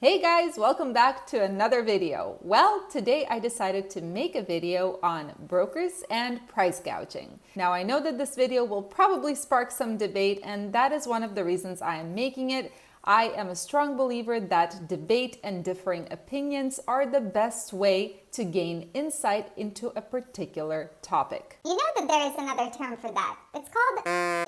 Hey guys, welcome back to another video. Well, today I decided to make a video on brokers and price gouging. Now I know that this video will probably spark some debate, and that is one of the reasons I am making it. I am a strong believer that debate and differing opinions are the best way to gain insight into a particular topic. You know that there is another term for that. It's called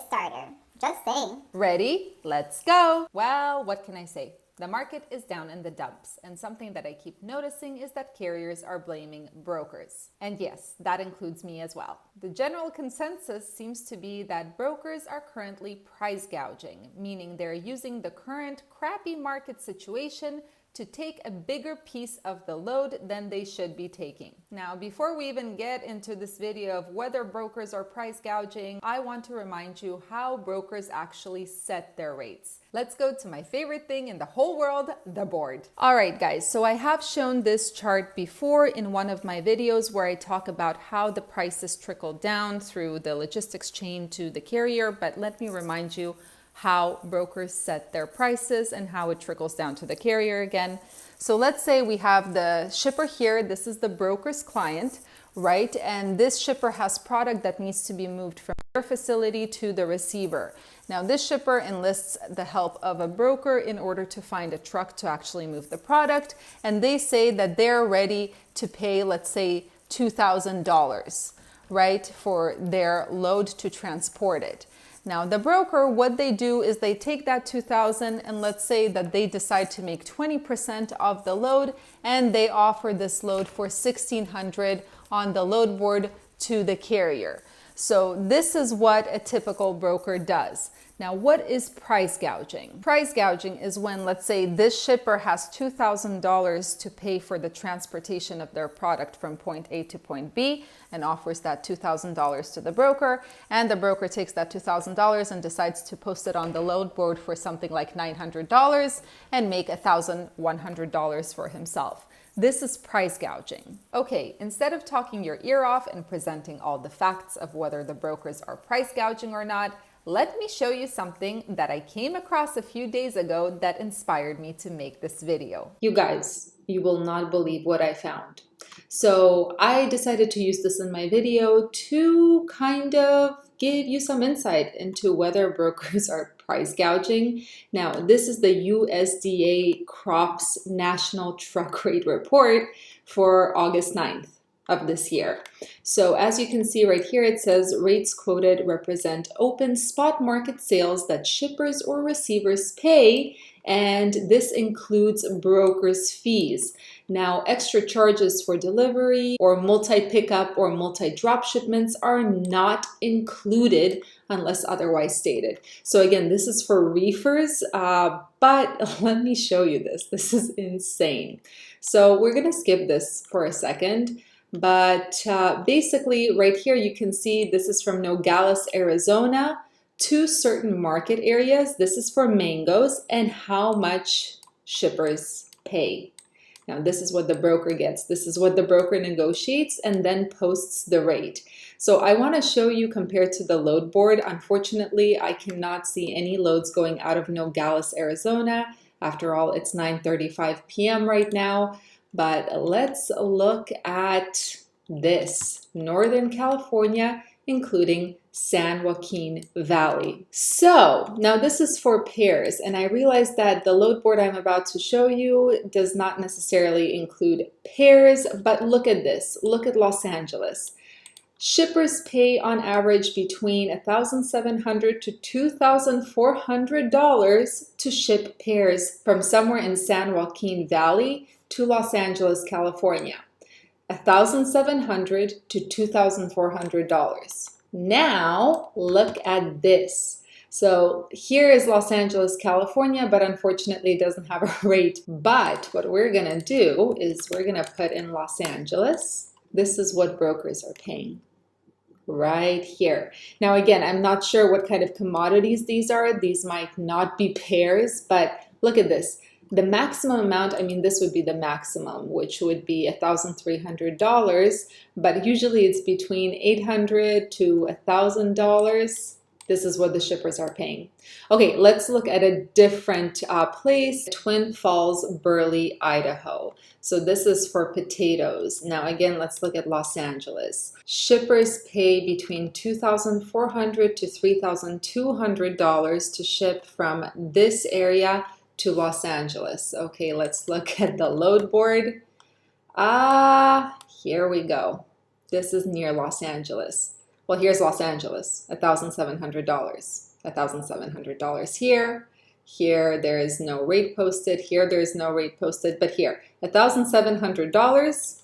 starter. Just saying. Ready? Let's go. Well, what can I say? The market is down in the dumps, and something that I keep noticing is that carriers are blaming brokers. And yes, that includes me as well. The general consensus seems to be that brokers are currently price gouging, meaning they're using the current crappy market situation to take a bigger piece of the load than they should be taking. Now, before we even get into this video of whether brokers are price gouging, I want to remind you how brokers actually set their rates. Let's go to my favorite thing in the whole world, the board. All right, guys, so I have shown this chart before in one of my videos where I talk about how the prices trickle down through the logistics chain to the carrier, but let me remind you how brokers set their prices and how it trickles down to the carrier again. So let's say we have the shipper here. This is the broker's client, right? And this shipper has product that needs to be moved from their facility to the receiver. Now, this shipper enlists the help of a broker in order to find a truck to actually move the product. And they say that they're ready to pay, let's say, $2,000, right, for their load to transport it. Now, the broker, what they do is they take that $2,000 and let's say that they decide to make 20% of the load and they offer this load for $1,600 on the load board to the carrier. So this is what a typical broker does. Now, what is price gouging? Price gouging is when, let's say, this shipper has $2,000 to pay for the transportation of their product from point A to point B and offers that $2,000 to the broker, and the broker takes that $2,000 and decides to post it on the load board for something like $900 and make $1,100 for himself. This is price gouging. Okay, instead of talking your ear off and presenting all the facts of whether the brokers are price gouging or not, let me show you something that I came across a few days ago that inspired me to make this video. You guys, you will not believe what I found. So I decided to use this in my video to kind of give you some insight into whether brokers are price gouging. Now, this is the USDA Crops National Truck Rate Report for August 9th of this year. So as you can see right here, it says rates quoted represent open spot market sales that shippers or receivers pay, and this includes brokers' fees. Now, extra charges for delivery or multi-pickup or multi-drop shipments are not included unless otherwise stated. So again, this is for reefers, but let me show you this. This is insane. So we're gonna skip this for a second. But basically right here, you can see this is from Nogales, Arizona to certain market areas. This is for mangoes and how much shippers pay. Now, this is what the broker gets. This is what the broker negotiates and then posts the rate. So I want to show you compared to the load board. Unfortunately, I cannot see any loads going out of Nogales, Arizona. After all, it's 9:35 p.m. right now. But let's look at this, Northern California, including San Joaquin Valley. So now this is for pairs, and I realize that the load board I'm about to show you does not necessarily include pairs, but look at this. Look at Los Angeles. Shippers pay on average between $1,700 to $2,400 to ship pairs from somewhere in San Joaquin Valley to Los Angeles, California. $1,700 to $2,400. Now, look at this. So here is Los Angeles, California, but unfortunately it doesn't have a rate. But what we're gonna do is we're gonna put in Los Angeles. This is what brokers are paying right here. Now, again, I'm not sure what kind of commodities these are. These might not be pairs, but look at this. The maximum amount, I mean, this would be the maximum, which would be $1,300, but usually it's between $800 to $1,000. This is what the shippers are paying. Okay, let's look at a different place, Twin Falls, Burley, Idaho. So this is for potatoes. Now again, let's look at Los Angeles. Shippers pay between $2,400 to $3,200 to ship from this area to Los Angeles. Okay, let's look at the load board. Here we go. This is near Los Angeles. Well, here's Los Angeles, $1,700. $1,700 here. Here, there is no rate posted. Here, there is no rate posted. But here, $1,700.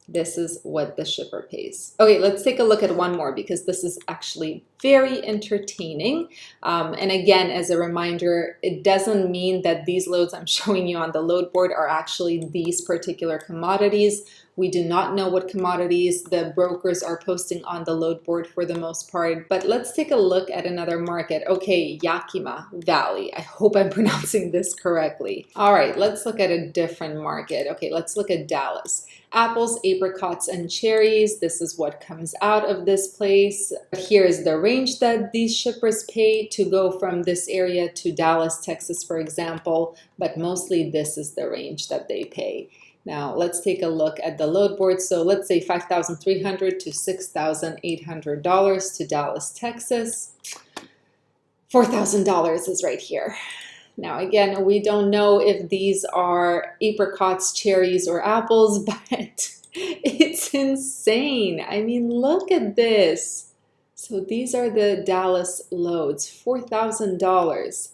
This is what the shipper pays. Okay, let's take a look at one more because this is actually very entertaining. And again, as a reminder, it doesn't mean that these loads I'm showing you on the load board are actually these particular commodities. We do not know what commodities the brokers are posting on the load board for the most part, but let's take a look at another market. Okay, Yakima Valley. I hope I'm pronouncing this correctly. All right, let's look at a different market. Okay, let's look at Dallas. Apples, apricots, and cherries. This is what comes out of this place. Here's the range that these shippers pay to go from this area to Dallas, Texas, for example, but mostly this is the range that they pay. Now let's take a look at the load board. So let's say $5,300 to $6,800 to Dallas, Texas. $4,000 is right here. Now again, we don't know if these are apricots, cherries, or apples, but it's insane. I mean, look at this. So these are the Dallas loads, $4,000.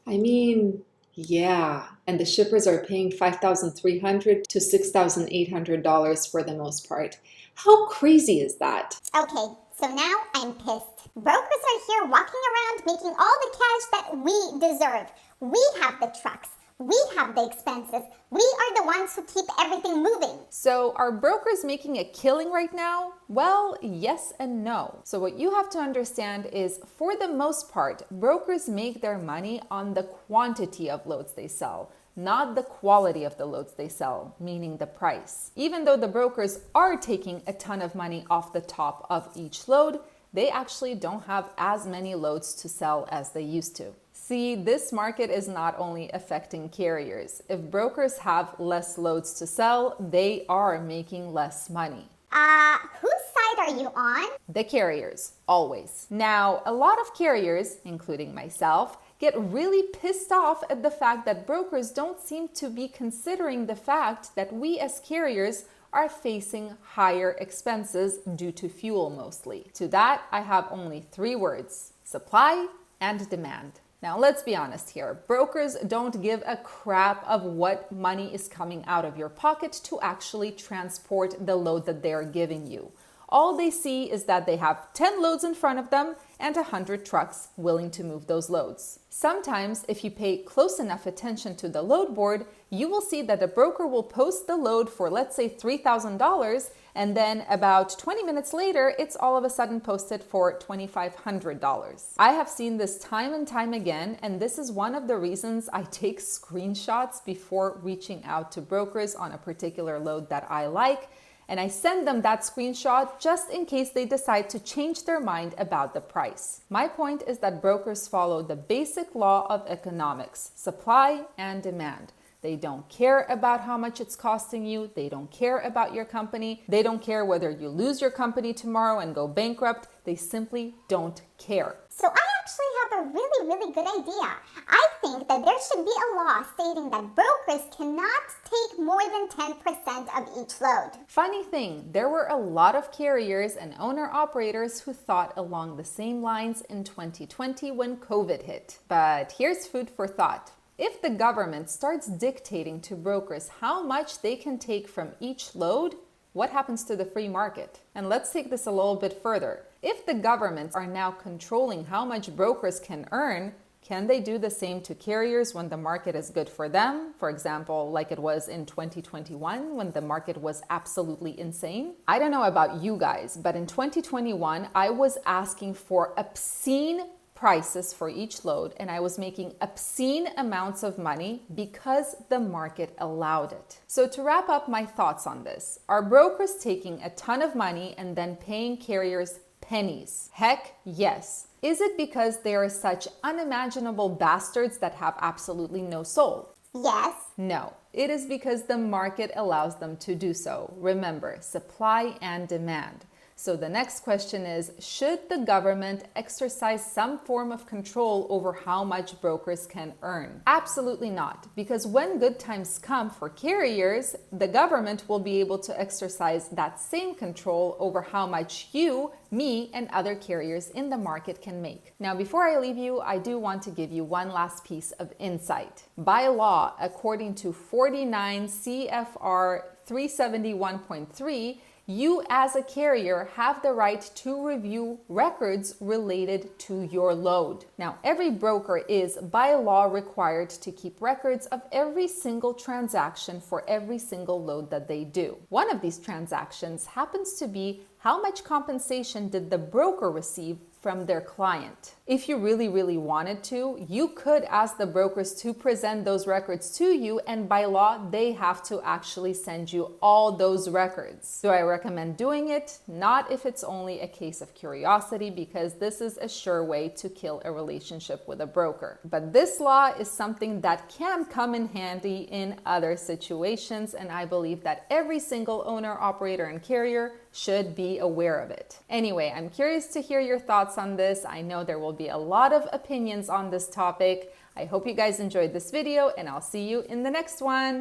I mean, yeah. And the shippers are paying $5,300 to $6,800 for the most part. How crazy is that? Okay, so now I'm pissed. Brokers are here walking around making all the cash that we deserve. We have the trucks. We have the expenses. We are the ones who keep everything moving. So are brokers making a killing right now? Well, yes and no. So what you have to understand is, for the most part, brokers make their money on the quantity of loads they sell, not the quality of the loads they sell, meaning the price. Even though the brokers are taking a ton of money off the top of each load, they actually don't have as many loads to sell as they used to. See, this market is not only affecting carriers. If brokers have less loads to sell, they are making less money. Whose side are you on? The carriers, always. Now, a lot of carriers, including myself, get really pissed off at the fact that brokers don't seem to be considering the fact that we as carriers are facing higher expenses due to fuel mostly. To that, I have only 3 words: supply and demand. Now, let's be honest here. Brokers don't give a crap of what money is coming out of your pocket to actually transport the load that they're giving you. All they see is that they have 10 loads in front of them and 100 trucks willing to move those loads. Sometimes, if you pay close enough attention to the load board, you will see that a broker will post the load for, let's say, $3,000, and then about 20 minutes later, it's all of a sudden posted for $2,500. I have seen this time and time again, and this is one of the reasons I take screenshots before reaching out to brokers on a particular load that I like, and I send them that screenshot just in case they decide to change their mind about the price. My point is that brokers follow the basic law of economics: supply and demand. They don't care about how much it's costing you. They don't care about your company. They don't care whether you lose your company tomorrow and go bankrupt. They simply don't care. So I actually have a really good idea. I think that there should be a law stating that brokers cannot take more than 10% of each load. Funny thing, there were a lot of carriers and owner-operators who thought along the same lines in 2020 when COVID hit. But here's food for thought. If the government starts dictating to brokers how much they can take from each load, what happens to the free market? And let's take this a little bit further. If the governments are now controlling how much brokers can earn, can they do the same to carriers when the market is good for them? For example, like it was in 2021 when the market was absolutely insane. I don't know about you guys, but in 2021, I was asking for obscene prices for each load, and I was making obscene amounts of money because the market allowed it. So to wrap up my thoughts on this, are brokers taking a ton of money and then paying carriers Pennies. Heck yes. Is it because they are such unimaginable bastards that have absolutely no soul? Yes. No, it is because the market allows them to do so. Remember, supply and demand. So the next question is, should the government exercise some form of control over how much brokers can earn? Absolutely not, because when good times come for carriers, the government will be able to exercise that same control over how much you, me, and other carriers in the market can make. Now, before I leave you, I do want to give you one last piece of insight. By law, according to 49 CFR 371.3, you as a carrier have the right to review records related to your load. Now, every broker is by law required to keep records of every single transaction for every single load that they do. One of these transactions happens to be how much compensation did the broker receive from their client. If you really wanted to, you could ask the brokers to present those records to you, and by law, they have to actually send you all those records. Do I recommend doing it? Not if it's only a case of curiosity, because this is a sure way to kill a relationship with a broker. But this law is something that can come in handy in other situations, and I believe that every single owner, operator, and carrier should be aware of it. Anyway, I'm curious to hear your thoughts on this. I know there will be a lot of opinions on this topic. I hope you guys enjoyed this video, and I'll see you in the next one.